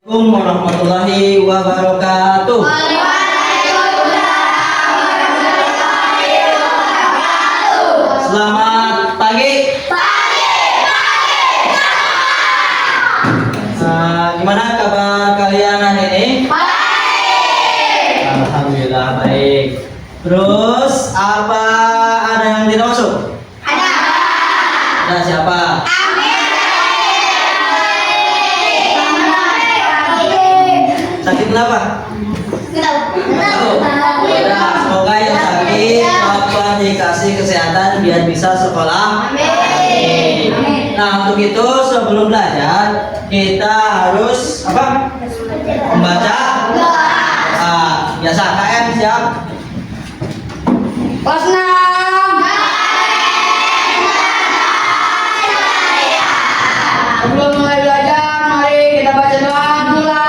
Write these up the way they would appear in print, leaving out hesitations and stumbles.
Assalamualaikum warahmatullahi wabarakatuh. Selamat pagi. Gimana kabar kalian hari ini? Baik. Alhamdulillah baik. Terus apa ada yang tidak masuk? Ada siapa? Sakit kenapa? Tahu. Ya, semoga yang sakit dapat dikasih kesehatan biar bisa sekolah. Amin. Nah, untuk itu sebelum belajar kita harus apa? Membaca doa. Biasa KM siap? Sebelum mulai belajar, mari kita baca doa mulai.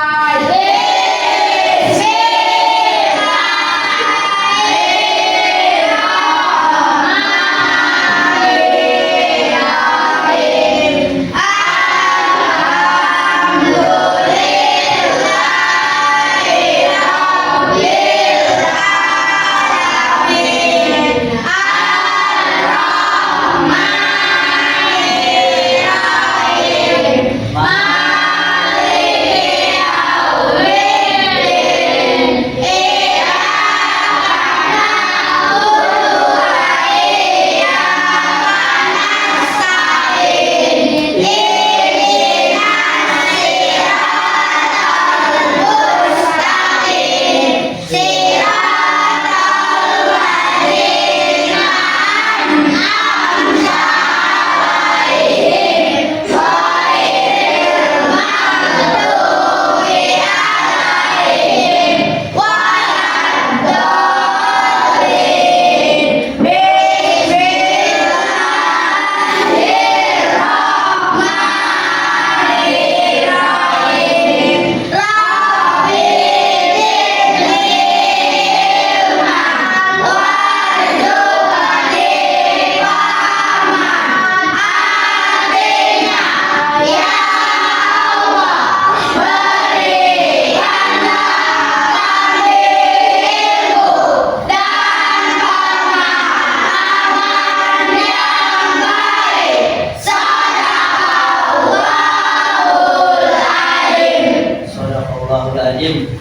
Sadaqallahul-Azim.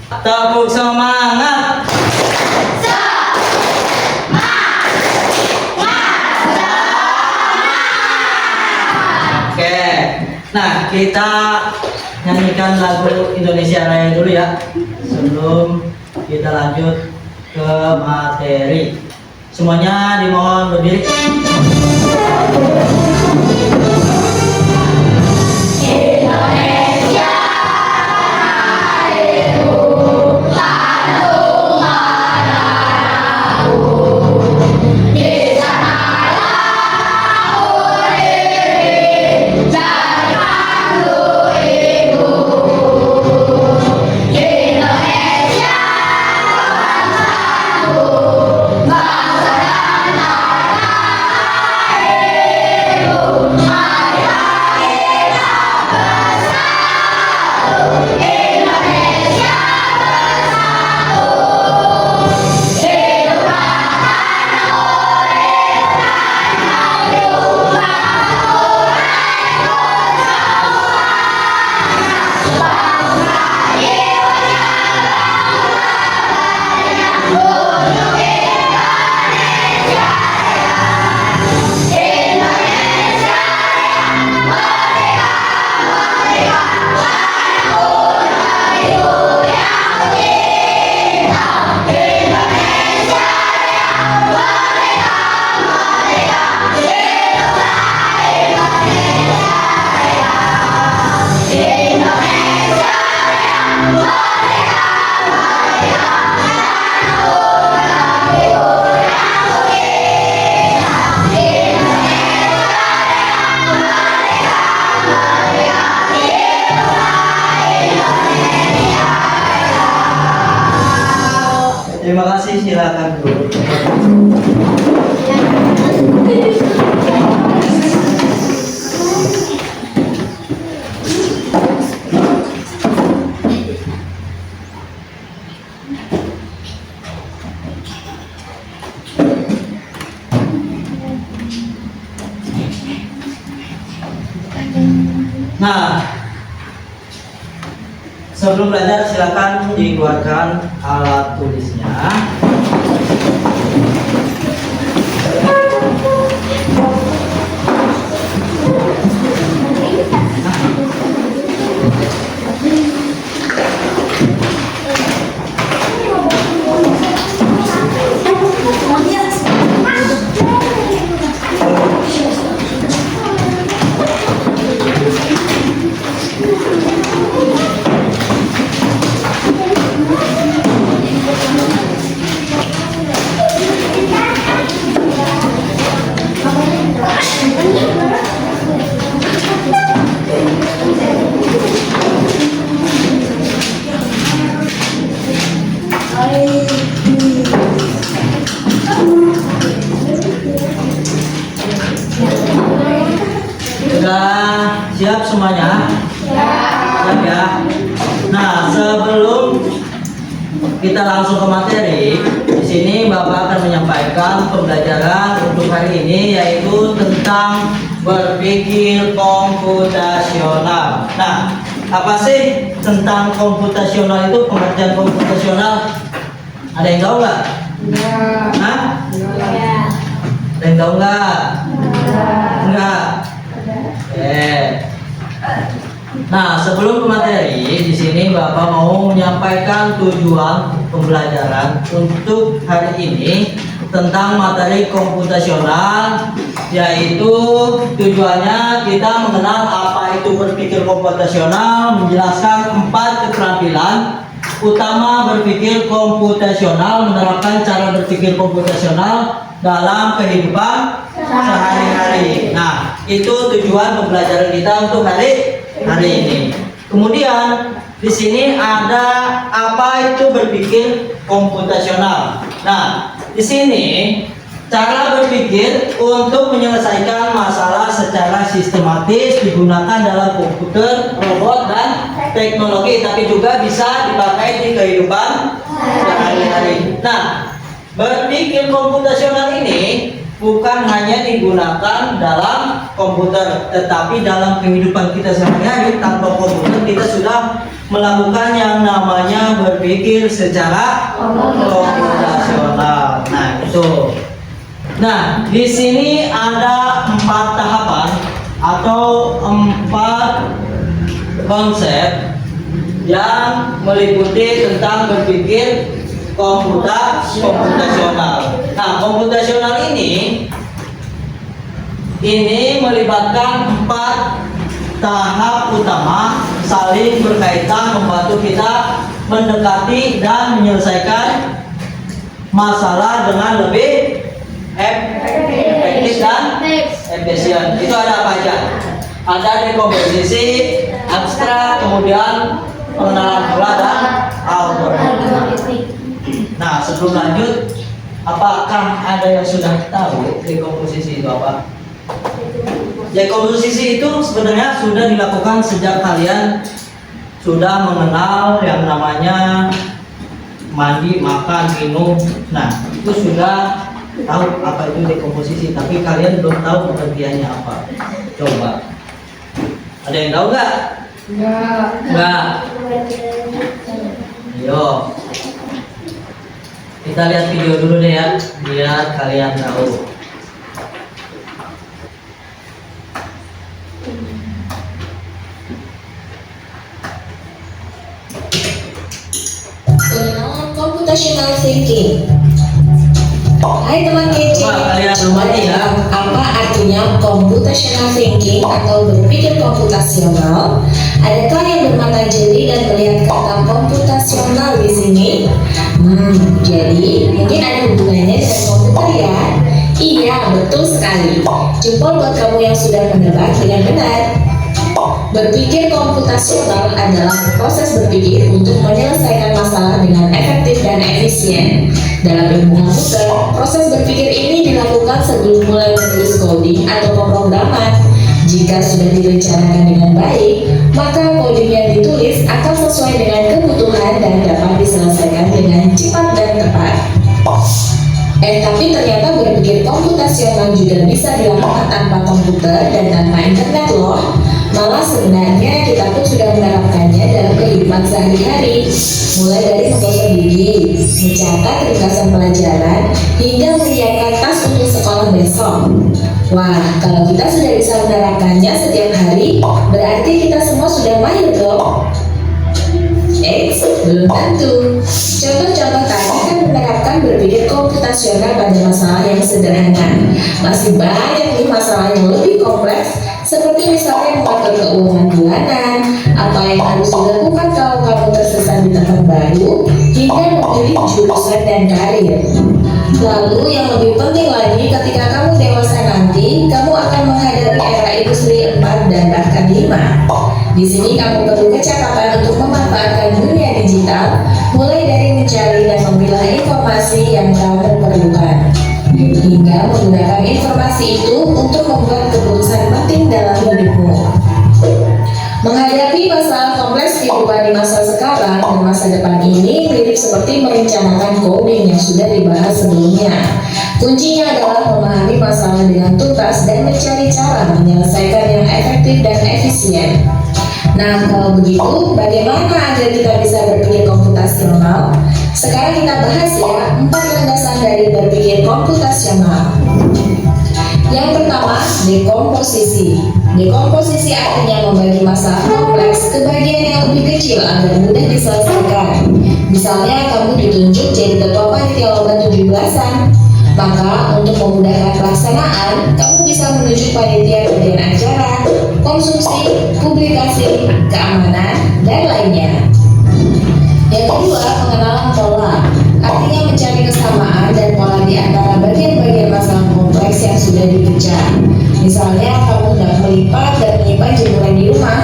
Tepuk semangat. Oke. Nah, kita nyanyikan lagu Indonesia Raya dulu ya. Sebelum kita lanjut ke materi. Semuanya dimohon berdiri. Terima kasih, silakan dulu. sebelum belajar silakan dikeluarkan alat tulisnya. Sudah siap semuanya? Siap ya. Nah, sebelum kita langsung ke materi, di sini Bapak akan menyampaikan pembelajaran untuk hari ini, yaitu tentang berpikir komputasional. Nah, apa sih tentang komputasional itu? Pengertian komputasional ada yang tahu nggak? Hah? Ada yang tahu nggak? Enggak. Nah, sebelum ke materi, di sini Bapak mau menyampaikan tujuan pembelajaran untuk hari ini tentang materi komputasional, yaitu tujuannya kita mengenal apa itu berpikir komputasional, menjelaskan 4 keterampilan utama berpikir komputasional, menerapkan cara berpikir komputasional dalam kehidupan sehari-hari. Nah, itu tujuan pembelajaran kita untuk hari ini. Kemudian di sini ada apa itu berpikir komputasional. Nah, di sini cara berpikir untuk menyelesaikan masalah secara sistematis digunakan dalam komputer, robot, dan teknologi, tapi juga bisa dipakai di kehidupan sehari-hari. Nah, berpikir komputasional ini bukan hanya digunakan dalam komputer, tetapi dalam kehidupan kita sehari-hari tanpa komputer kita sudah melakukan yang namanya berpikir secara komputasional. Nah, itu. Nah, di sini ada 4 tahapan atau 4 konsep yang meliputi tentang berpikir komputasional. Nah, komputasional ini melibatkan 4 tahap utama saling berkaitan, membantu kita mendekati dan menyelesaikan masalah dengan lebih efektif dan efisien. Itu ada apa aja? Ada dekomposisi, abstrak, kemudian pengenalan pola dan algoritma. Nah, sebelum lanjut, apakah ada yang sudah tahu dekomposisi itu apa? Dekomposisi itu sebenarnya sudah dilakukan sejak kalian sudah mengenal yang namanya mandi, makan, minum. Nah, itu sudah tahu apa itu dekomposisi, tapi kalian belum tahu pengertiannya apa. Coba, ada yang tahu nggak? Nggak. Yo, kita lihat video dulu deh ya, biar kalian tahu. Pengenalan computational thinking. Hai teman kece, apa artinya computational thinking atau berpikir komputasional? Adakah yang bermata jeli dan melihat kata komputasional di sini? Jadi mungkin ada hubungannya dengan komputer ya? Iya, betul sekali. Jempol buat kamu yang sudah menebak dengan benar. Berpikir komputasional adalah proses berpikir untuk menyelesaikan masalah dengan efektif dan efisien. Dalam ilmu komputer, proses berpikir ini dilakukan sebelum mulai menulis coding atau pemrograman. Jika sudah direncanakan dengan baik, maka coding yang ditulis akan sesuai dengan kebutuhan dan dapat diselesaikan dengan cepat dan tepat. Tapi ternyata berpikir komputasional juga bisa dilakukan tanpa komputer dan tanpa internet loh. Malah sebenarnya kita pun sudah menerapkannya dalam kehidupan sehari-hari, mulai dari menggosok gigi, mencatat ringkasan pelajaran, hingga menyiapkan tas untuk sekolah besok. Wah, kalau kita sudah bisa menerapkannya setiap hari, berarti kita semua sudah mahir dong. Belum tentu. Contoh-contoh tadi kan menerapkan berpikir komputasional pada masalah yang sederhana. Masih banyak nih masalah yang lebih kompleks, seperti misalnya mengatur keuangan bulanan, apa yang harus dilakukan kalau kamu tersesat di tempat baru, hingga memilih jurusan dan karir. Lalu yang lebih penting lagi, ketika kamu dewasa nanti, kamu akan menghadapi era industri 4 dan bahkan 5. Di sini kamu perlu kecakapan untuk memanfaatkan dunia digital, mulai dari mencari dan memilah informasi yang kamu perlukan, hingga menggunakan informasi itu untuk membuat keputusan penting dalam hidupmu. Menghadapi masalah kompleks kehidupan di masa sekarang dan masa depan ini mirip seperti merencanakan coding yang sudah dibahas sebelumnya. Kuncinya adalah memahami masalah dengan tuntas dan mencari cara menyelesaikan yang efektif dan efisien. Nah, kalau begitu, bagaimana agar kita bisa berpikir komputasional? Sekarang kita bahas ya 4 landasan dari berpikir komputasional. Yang pertama, dekomposisi. Dekomposisi artinya membagi masalah kompleks ke bagian yang lebih kecil agar mudah diselesaikan. Misalnya, kamu ditunjuk jadi ketua panitia lomba 17-an. Maka, untuk memudahkan pelaksanaan, kamu bisa menunjuk panitia bagian acara, konsumsi, publikasi, keamanan, dan lainnya. Yang kedua, pengenalan pola. Artinya mencari kesamaan dan pola di antara bagian-bagian masalah kompleks yang sudah dipecah. Misalnya, kamu hendak melipat dan menyimpan jemuran di rumah,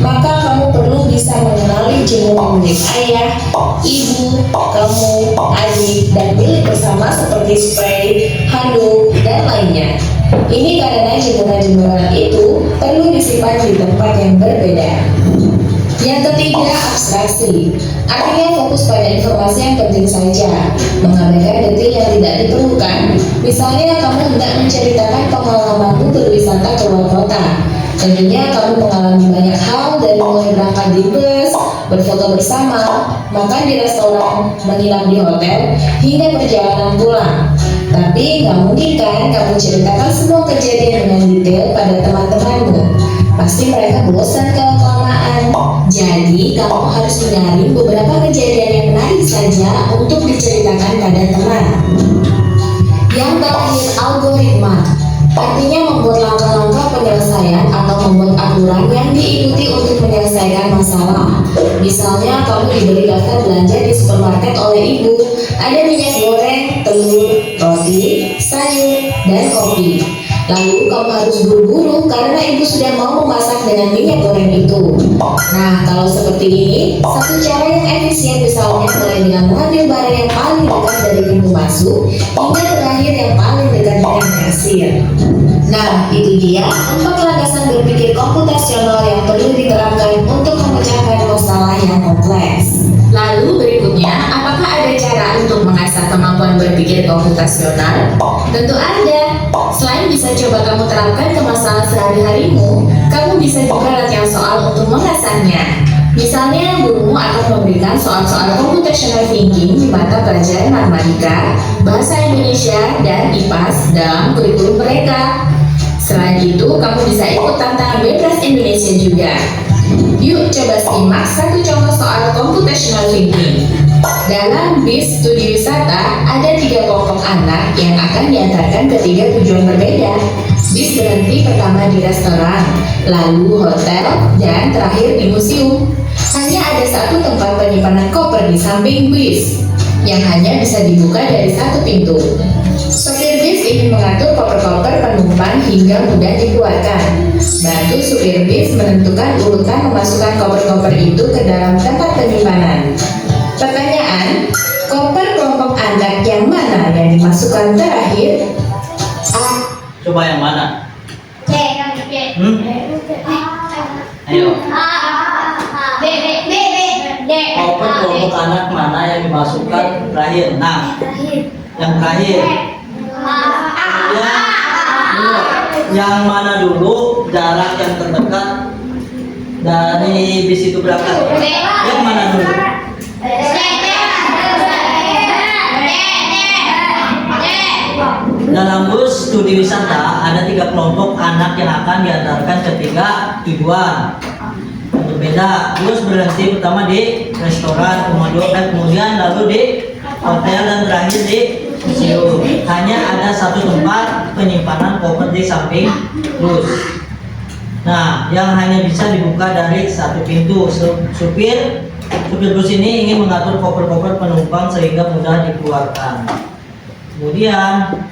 maka kamu perlu bisa mengenali jemuran milik ayah, ibu, kamu, adik, dan milik bersama seperti spray, handuk, dan lainnya. Ini karena jemuran-jemuran itu perlu disimpan di tempat yang berbeda. Yang ketiga, abstraksi. Artinya fokus pada informasi yang penting saja, mengabaikan detail yang tidak diperlukan. Misalnya, kamu hendak menceritakan pengalamanmu berwisata ke luar kota. Tentunya kamu mengalami banyak hal, dari mulai berangkat di bus, berfoto bersama, makan di restoran, menginap di hotel, hingga perjalanan pulang. Tapi nggak mungkin kan kamu ceritakan semua kejadian dengan detail pada teman-temanmu. Pasti mereka bosan kalau kelamaan. Jadi kamu harus menyaring beberapa kejadian yang menarik saja untuk diceritakan pada teman. Yang terakhir, algoritma. Artinya membuat langkah-langkah penyelesaian atau membuat aturan yang diikuti untuk menyelesaikan masalah. Misalnya, kamu diberi daftar belanja di supermarket oleh ibu. Ada minyak goreng, telur, roti, sayur, dan kopi. Lalu kamu harus buru-buru karena ibu sudah mau memasak dengan minyak goreng itu. Nah, kalau seperti ini, satu cara yang efisien misalnya mulai dengan mengambil barang yang paling dekat dari pintu masuk hingga terakhir yang paling dekat dengan kasir. Nah, itu dia 4 landasan berpikir komputasional yang perlu diterapkan untuk memecahkan masalah yang kompleks. Lalu berikutnya, apakah ada cara untuk mengasah kemampuan berpikir komputasional? Tentu ada. Selain bisa coba kamu terapkan ke masalah sehari-harimu, kamu bisa juga latihan soal untuk mengasahnya. Misalnya, gurumu akan memberikan soal-soal computational thinking di mata pelajaran matematika, bahasa Indonesia, dan IPAS dalam kurikulum mereka. Selain itu, kamu bisa ikut tantangan Bebas Indonesia juga. Yuk coba simak satu contoh soal computational thinking. Dalam bis studi wisata, ada 3 kelompok anak yang akan diantarkan ke 3 tujuan berbeda. Bis berhenti pertama di restoran, lalu hotel, dan terakhir di museum. Hanya ada satu tempat penyimpanan koper di samping bis, yang hanya bisa dibuka dari satu pintu. Sopir bis ingin mengatur koper-koper penumpang hingga mudah dikeluarkan. Bantu supir bis menentukan urutan memasukkan koper-koper itu ke dalam tempat penyimpanan. Pertanyaan, koper kelompok anak yang mana yang dimasukkan terakhir? A. Coba yang mana? C, kamu C. Ayo. B, D. Koper kelompok anak mana yang dimasukkan terakhir? Nah, yang terakhir. Kemudian, yang mana dulu jarak yang terdekat dari bis itu berangkat? Yang mana dulu? Dalam bus studi wisata ada 3 kelompok anak yang akan diantarkan ke 3 tujuan yang berbeda. Bus berhenti pertama di restoran, kemudian lalu di hotel dan terakhir di museum. Hanya ada satu tempat penyimpanan koper di samping bus. Nah, yang hanya bisa dibuka dari satu pintu. Supir bus ini ingin mengatur koper-koper penumpang sehingga mudah dikeluarkan. Kemudian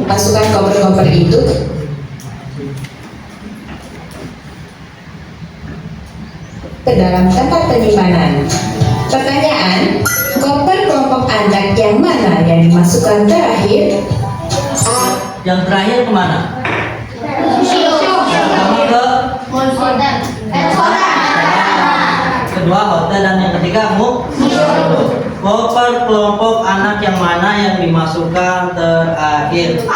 masukkan koper-koper itu ke dalam tempat penyimpanan. Pertanyaan, koper kelompok anak yang mana yang dimasukkan terakhir? A. yang terakhir kemana? Pertama ke kedua hotel dan yang ketiga museum. Koper kelompok anak yang mana yang dimasukkan terakhir?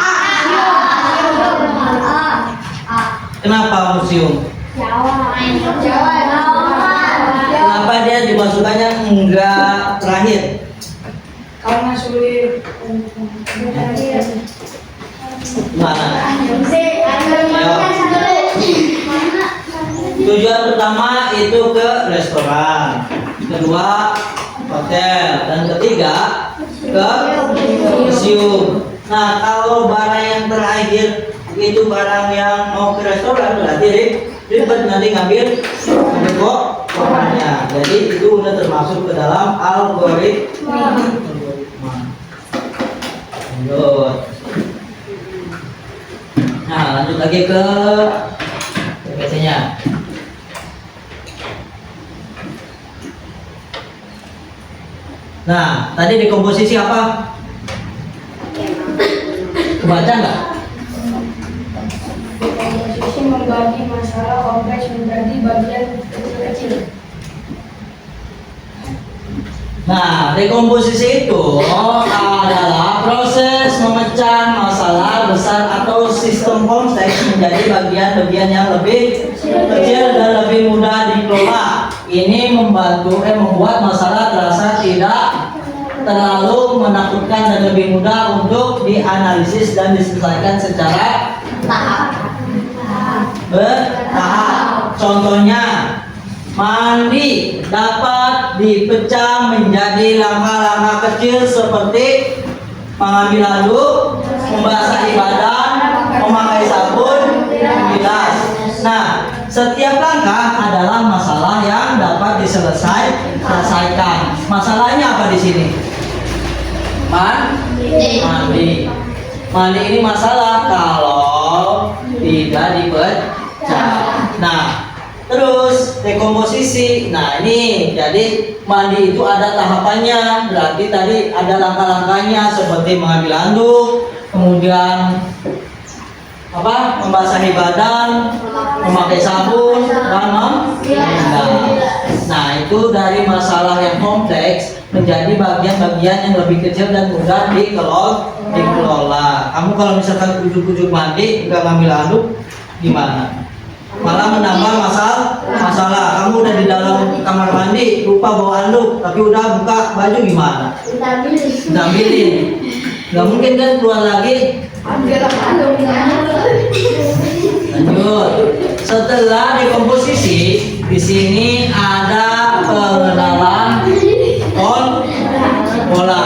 Kenapa museum? Kenapa dia dimasukkannya enggak terakhir? Karena sulit. Mana? Tujuan pertama itu ke restoran, kedua hotel, dan ketiga ke museum. Nah, kalau barang yang terakhir itu barang yang mau ke restoran, berarti ribet nanti ngambil kopernya. Jadi itu udah termasuk ke dalam algoritma. Lanjut. Nah, lanjut lagi ke PPT-nya. Nah, tadi di komposisi apa? Kebaca nggak? Komposisi membagi masalah kompleks menjadi bagian kecil-kecil. Nah, dekomposisi itu adalah proses memecah masalah besar atau sistem kompleks menjadi bagian-bagian yang lebih kecil dan lebih mudah dikelola. Ini membuat masalah terasa tidak terlalu menakutkan dan lebih mudah untuk dianalisis dan diselesaikan secara bertahap. Contohnya, mandi dapat dipecah menjadi langkah-langkah kecil seperti mengambil handuk, membasahi badan, memakai sabun, membilas. Nah, setiap langkah adalah masalah yang dapat diselesaikan. Masalahnya apa di sini? Mandi. Mandi ini masalah kalau tidak dipecah. Nah, terus dekomposisi. Nah, ini jadi mandi itu ada tahapannya. Berarti tadi ada langkah-langkahnya seperti mengambil handuk, kemudian membasahi badan, memakai sabun, dan membilas. Nah, itu dari masalah yang kompleks menjadi bagian-bagian yang lebih kecil dan mudah dikelola. Kamu kalau misalkan ujuk-ujuk mandi nggak ngambil handuk, gimana? Malah menambah masalah. Kamu udah di dalam kamar mandi lupa bawa handuk, tapi udah buka baju, gimana? Ambilin. Nggak mungkin kan keluar lagi. Lanjut. Setelah dekomposisi, di sini ada pengenalan pola.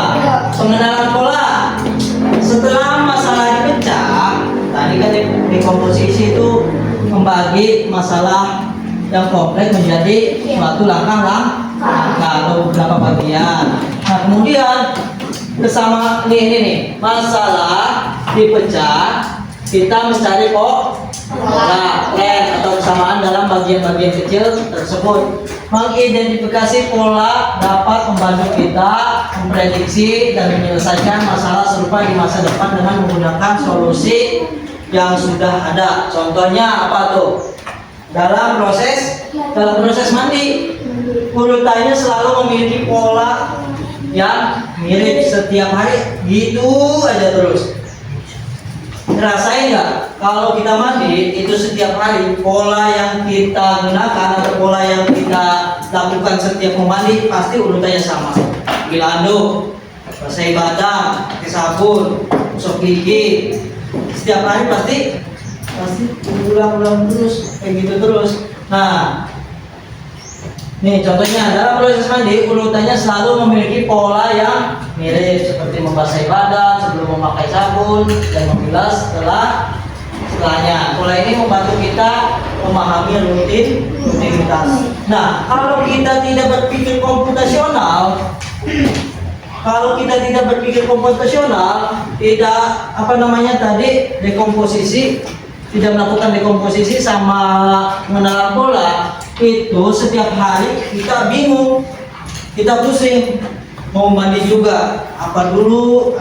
Pengenalan pola. Setelah masalah dipecah, tadi kan dekomposisi itu membagi masalah yang kompleks menjadi suatu langkah atau beberapa bagian. Nah, kemudian bersama ini masalah dipecah, kita mencari pola atau kesamaan dalam bagian-bagian kecil tersebut. Mengidentifikasi pola dapat membantu kita memprediksi dan menyelesaikan masalah serupa di masa depan dengan menggunakan solusi yang sudah ada. Contohnya apa tuh? Dalam proses mandi, urutannya selalu memiliki pola yang mirip setiap hari, gitu aja terus. Ngerasain nggak? kalau kita mandi itu setiap hari pola yang kita gunakan atau pola yang kita lakukan setiap mandi pasti urutannya sama. Ambil anduk, basahi badan, pakai sabun, gosok gigi. Setiap hari pasti ulang-ulang terus kayak gitu terus. Nah, nih contohnya dalam proses mandi urutannya selalu memiliki pola yang mirip seperti membasahi badan sebelum memakai sabun dan membilas setelahnya. Pola ini membantu kita memahami rutinitas. Nah, kalau kita tidak berpikir komputasional, tidak dekomposisi, tidak melakukan dekomposisi sama mengenal pola, itu setiap hari kita bingung, kita pusing, mau mandi juga apa dulu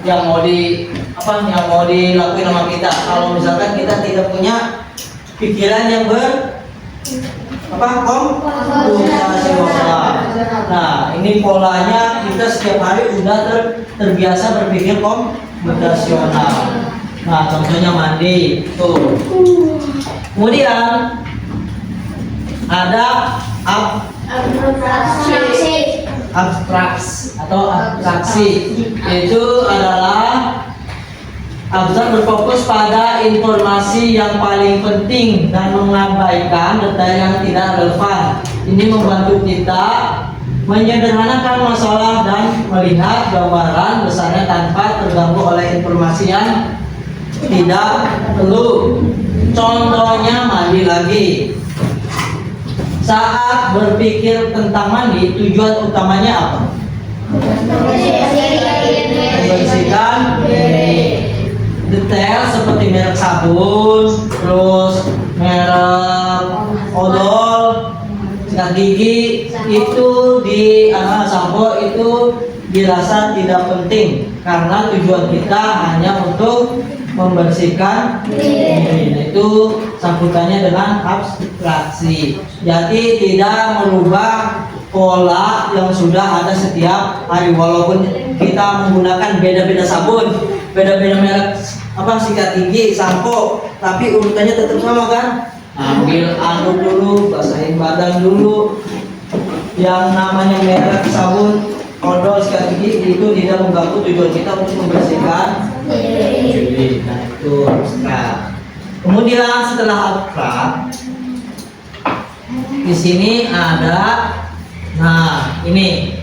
yang mau dilakuin sama kita. Kalau misalkan kita tidak punya pikiran yang komputasional. Nah, ini polanya kita setiap hari udah terbiasa berpikir komputasional. Nah, contohnya mandi tuh. Kemudian ada abstraksi. Itu adalah abstrak berfokus pada informasi yang paling penting dan mengabaikan detail yang tidak relevan. Ini membantu kita menyederhanakan masalah dan melihat gambaran besarnya tanpa terganggu oleh informasi yang tidak perlu. Contohnya mandi lagi. Saat berpikir tentang mandi, tujuan utamanya apa? Membersihkan diri. Detail seperti merek sabun, terus merek odol, sikat gigi itu sampo itu dirasa tidak penting karena tujuan kita hanya untuk membersihkan diri. Itu sambutannya dengan abstraksi. Jadi tidak merubah pola yang sudah ada setiap hari, walaupun kita menggunakan beda-beda sabun, beda-beda merek sikat gigi, sampo, tapi urutannya tetap sama kan? Ambil anduk dulu, basahin badan dulu. Yang namanya merek sabun, odol, sikat gigi itu tidak mengganggu tujuan kita untuk membersihkan diri. Nah, itu abstrak. Kemudian setelah abstrak, di sini ada, ini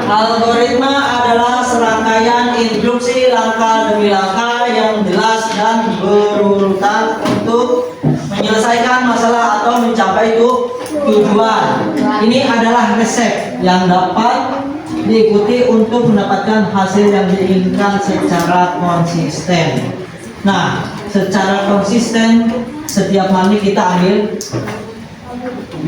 algoritma adalah serangkaian instruksi langkah demi langkah yang jelas dan berurutan untuk menyelesaikan masalah atau mencapai tujuan. Ini adalah resep yang dapat diikuti untuk mendapatkan hasil yang diinginkan secara konsisten. Nah, secara konsisten setiap mandi kita ambil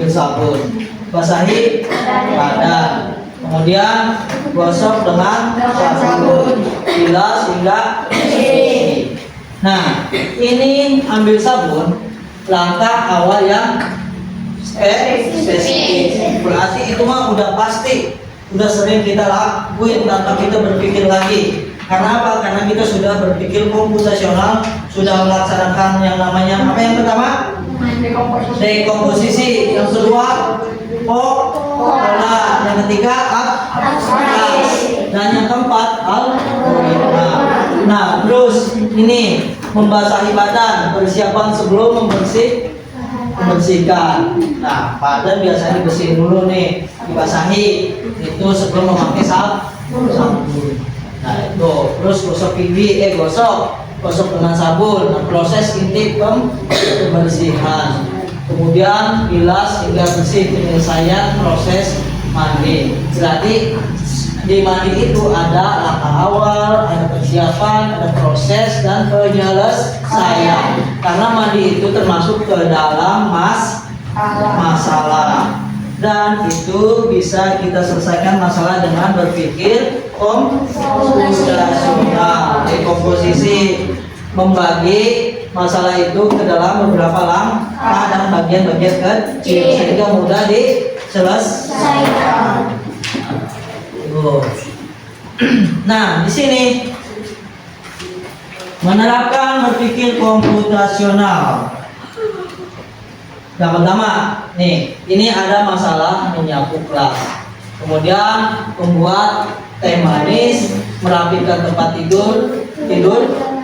sabun, basahi badan, kemudian gosok dengan sabun, bilas hingga bersih. Nah, ini ambil sabun, langkah awal yang spesifik. Berarti itu mah udah pasti, udah sering kita lakuin tanpa kita berpikir lagi. Karena apa? Karena kita sudah berpikir komputasional, sudah melaksanakan yang namanya apa yang pertama? Dekomposisi. Yang kedua, pola. Yang ketiga, abstraksi. Dan yang keempat, algoritma. Nah, terus ini membasahi badan, persiapan sebelum membersihkan. Nah, badan biasanya dibersihin dulu nih, dibasahi. Itu sebelum memakai sabun. Nah, itu terus gosok gigi, gosok dengan sabun. Nah, proses inti pembersihan. Kemudian bilas hingga bersih, penyelesaian proses mandi. Berarti di mandi itu ada langkah awal, ada persiapan, ada proses dan penyelesaian. Karena mandi itu termasuk ke dalam masalah. Dan itu bisa kita selesaikan masalah dengan berpikir komputasional. Dekomposisi, membagi masalah itu ke dalam beberapa langkah dan bagian-bagian kecil sehingga mudah diselesaikan. Nah, di sini Menerapkan berpikir komputasional. Yang pertama, nih, ini ada masalah menyapu kelas. Kemudian membuat teh manis, merapikan tempat tidur,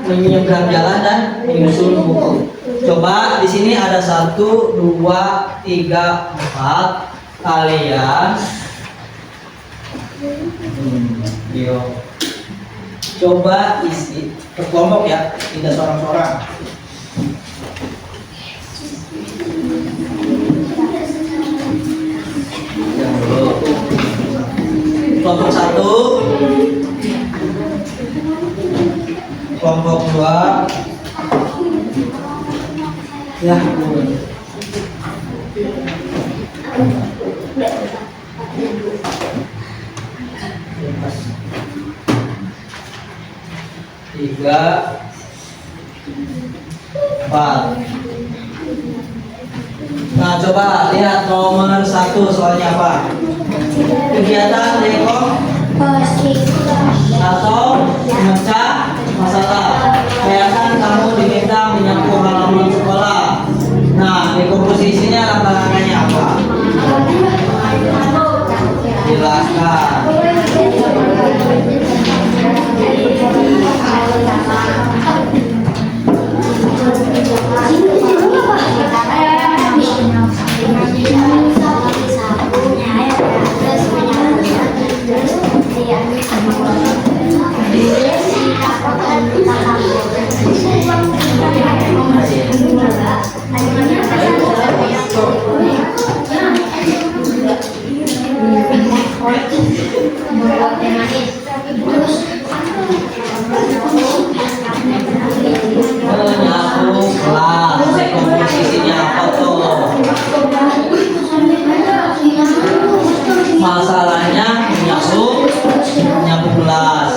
menyeberang jalan dan menyusun buku. Coba di sini ada 1, 2, 3, 4. Kalian, coba isi berkelompok ya, tidak seorang-seorang. Kelompok 1, kelompok 2, ya. Tiga, 4. Nah, coba lihat nomor 1 soalnya apa? Kegiatan rekom atau memecah masalah. Bayangkan kamu diminta menyapu halaman sekolah. Nah, dekomposisinya langkah-langkahnya apa? Jelaskan. Menyapu kelas, dekomposisinya apa tuh? Masalahnya menyapu kelas.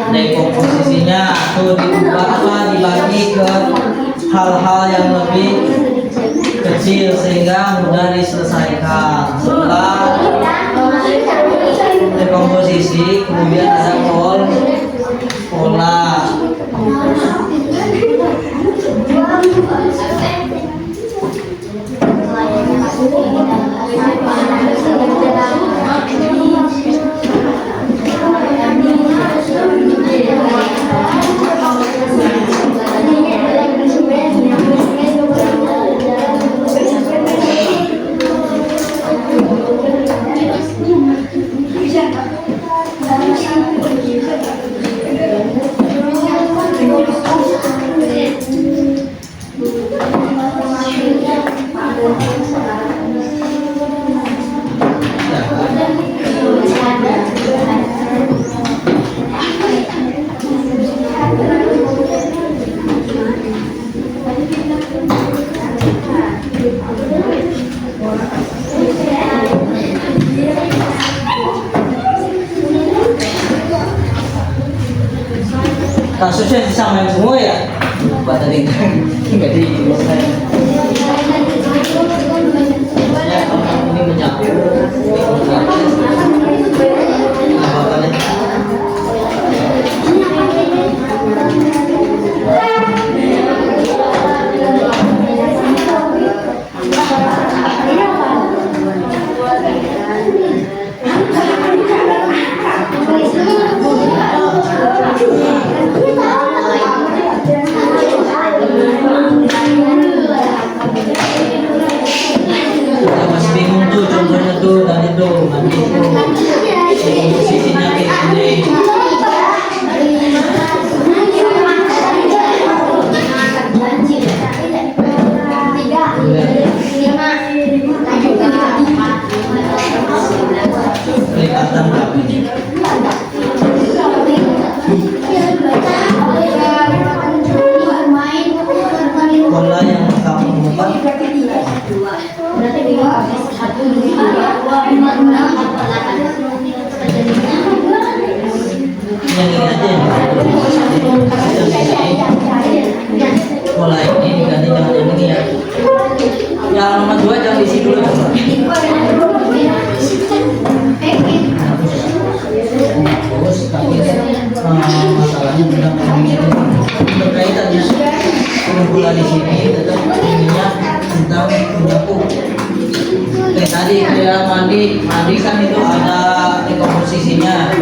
Dekomposisinya tuh dibagi ke hal-hal yang lebih kecil sehingga mudah diselesaikan. Setelah dekomposisi, kemudian ada pola. Kasusnya disamain semua ya? Buat tadi nggak di ya, ini menyapu. Masih bingung tuh contohnya tuh tadi tuh nanti tuh posisinya kayak gini. Kelihatan nggak? Pola yang kamu temukan yang ini aja ya. Pola ini diganti dengan yang ini ya. Yang nomor 2 jangan diisi dulu. Terus tapi masalahnya benar berkaitan ya kumpulan di sini tetap intinya tentang menyapu. Oke, tadi dia mandi kan itu ada di komposisinya.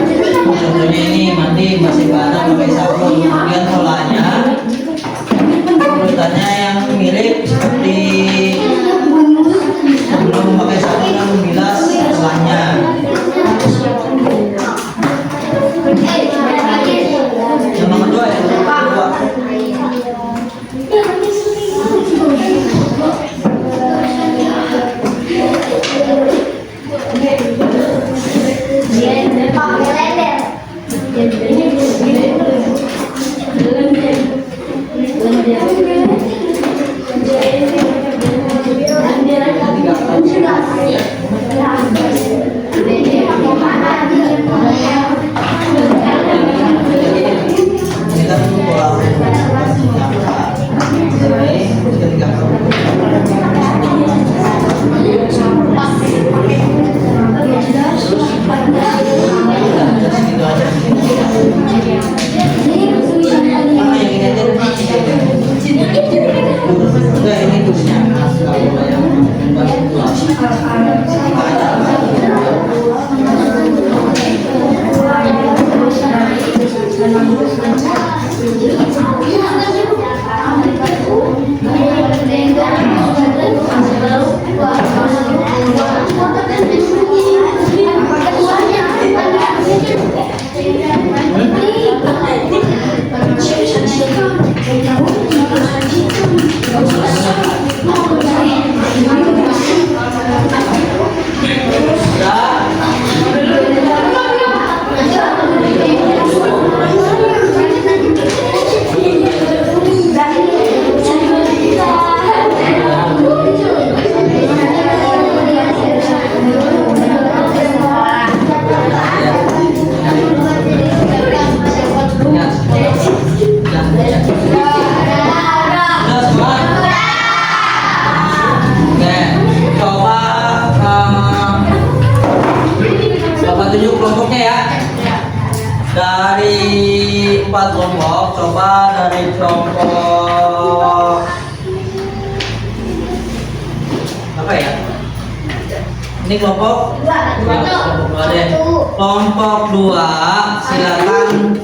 Contohnya ini mandi masih badan pakai sabun, kemudian polanya urutannya yang mirip seperti sebelum memakai sabun dan membilas polanya. Yang nomor 2 ya, kedua. Ini kan pola ketika tunjuk kelompoknya ya. Dari 4 kelompok, coba dari kelompok apa ya? Ini kelompok kelompok 2 deh. Kelompok 2 silakan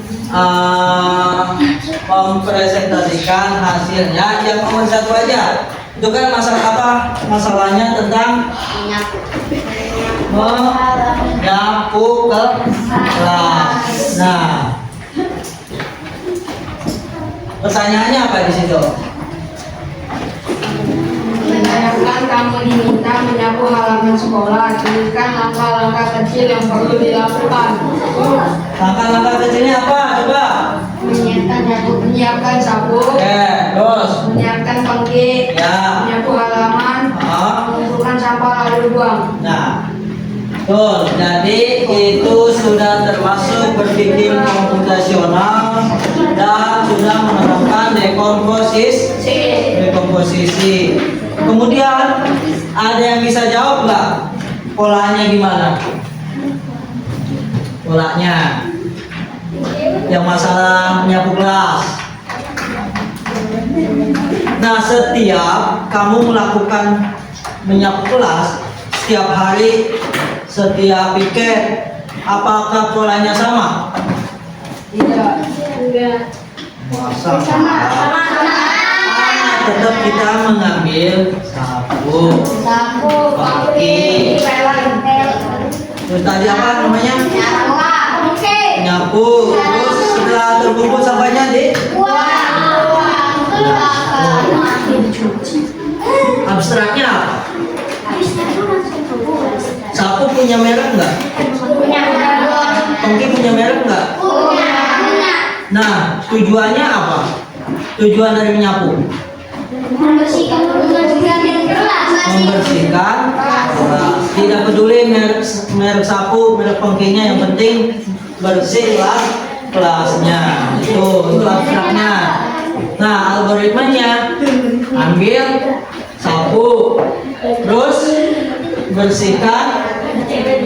mempresentasikan hasilnya. Yang nomor 1 aja. Itu kan masalah apa? Masalahnya tentang menyapu kelas. Nah, pertanyaannya apa di situ? Bayangkan kamu diminta menyapu halaman sekolah. Tuliskan langkah-langkah kecil yang perlu dilakukan. Langkah-langkah kecilnya apa? Coba. Menyiapkan sapu. Terus. Menyiapkan pengki. Ya. Menyapu halaman. Mengumpulkan sampah lalu buang. Nah, betul. Jadi itu sudah termasuk berpikir komputasional dan sudah menerapkan dekomposisi. Kemudian ada yang bisa jawab nggak? Polanya gimana? Polanya yang masalah menyapu kelas. Nah, setiap kamu melakukan menyapu kelas setiap hari, setiap piket, apakah polanya sama? Tidak. Sama. Tetap kita mengambil sapu, pengki. Terus tadi apa namanya? Nyapu. Terus setelah terkumpul sampahnya abstraknya apa? Sapu punya merek nggak? Pengki punya merek nggak? Nah, tujuannya apa? Tujuan dari menyapu? Membersihkan kelas. Tidak peduli merek sapu, merek pengkinya, yang penting bersih kelasnya. Itu abstraknya. Nah, algoritmanya ambil sapu, terus bersihkan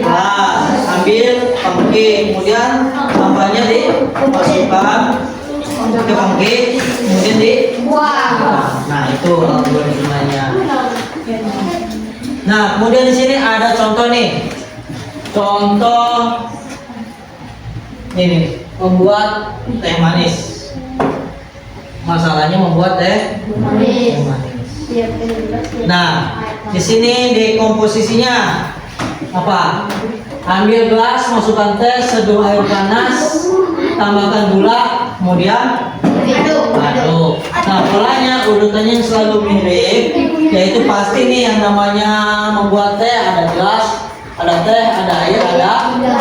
kelas, ambil pengki, kemudian sampahnya dimasukkan Pakai konkret, kemudian di Wah. nah itu algoritmanya. Nah, kemudian di sini ada contoh nih. Contoh ini membuat teh manis. Masalahnya membuat teh Manis. manis. Nah, di sini di komposisinya apa? Ambil gelas, masukkan teh, seduh air panas, tambahkan gula, kemudian aduk. Nah, polanya urutannya selalu mirip, yaitu pasti nih yang namanya membuat teh ada gelas, ada teh, ada air, ada gula.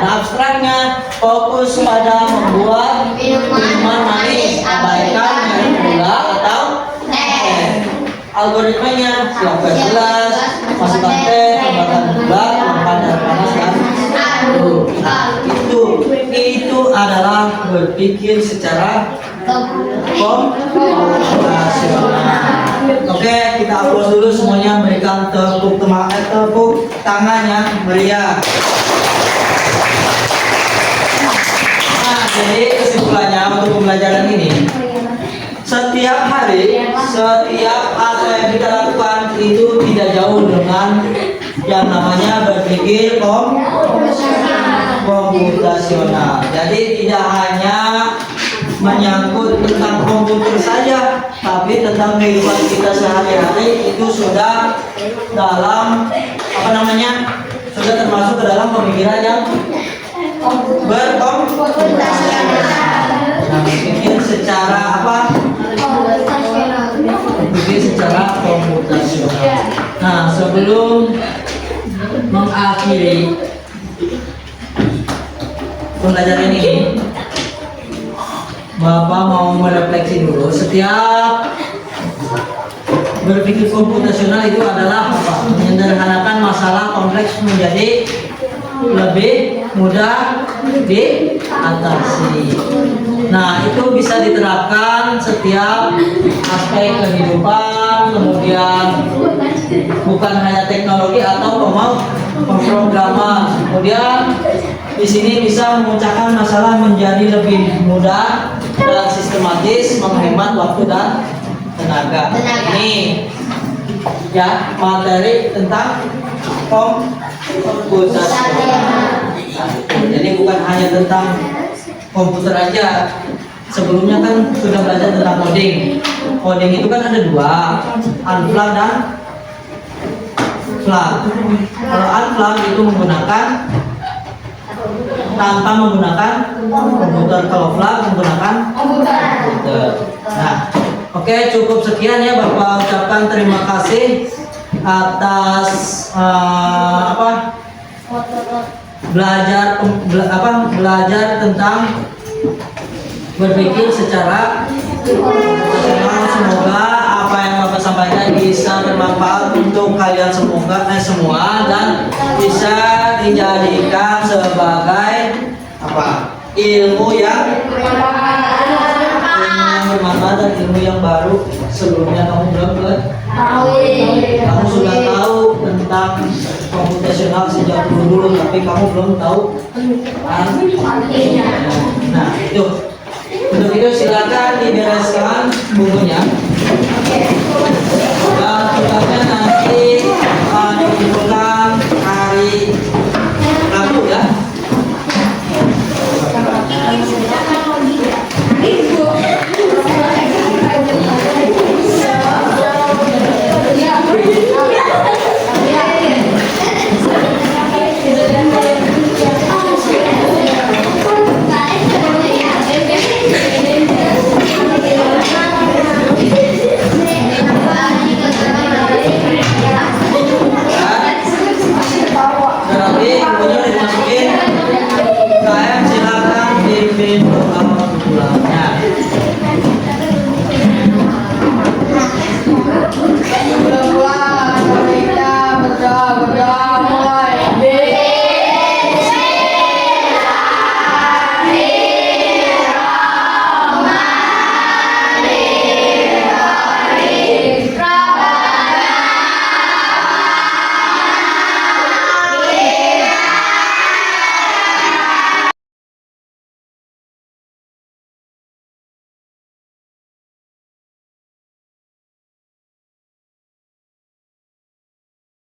Nah, abstraknya fokus pada membuat minuman manis, abaikan yang gula atau teh. Algoritmanya siapkan gelas, masukkan teh, tambahkan gula, tambahkan air panas dan aduk. Nah, itu adalah berpikir secara komputasional. Oke, kita upload dulu semuanya, berikan tepuk tangannya meriah. Nah, jadi kesimpulannya untuk pembelajaran ini, setiap hari, setiap apa yang kita lakukan itu tidak jauh dengan yang namanya berpikir komputasional. Jadi tidak hanya menyangkut tentang komputer saja, tapi tentang kehidupan kita sehari-hari itu sudah dalam apa namanya, sudah termasuk ke dalam pemikiran yang berkomputasional. Nah, berpikir secara apa? Berpikir secara komputasional. Nah, sebelum mengakhiri pembelajaran ini, Bapak mau merefleksi dulu. Setiap berpikir komputasional itu adalah apa? Menyederhanakan masalah kompleks menjadi lebih mudah diatasi. Nah, itu bisa diterapkan setiap aspek kehidupan, kemudian bukan hanya teknologi atau pemrograman. Kemudian di sini bisa memecahkan masalah menjadi lebih mudah dan sistematis, menghemat waktu dan tenaga. Ini ya materi tentang komputasional. Jadi bukan hanya tentang komputer aja. Sebelumnya kan sudah belajar tentang coding. Coding itu kan ada dua, unplugged dan plug. Kalau unplugged itu menggunakan tanpa menggunakan komputer, kalau plug menggunakan komputer. Nah, oke, cukup sekian ya, Bapak ucapkan terima kasih atas belajar tentang berpikir secara profesional. Semoga apa yang Bapak sampaikan bisa bermanfaat untuk kalian semua dan bisa dijadikan sebagai ilmu yang bermanfaat dan ilmu yang baru. Sebelumnya kamu belum kamu sudah tahu tentang komputasional sejak dulu, tapi kamu belum tahu nah itu. Untuk itu silakan dibereskan bukunya. Dan tugasnya nanti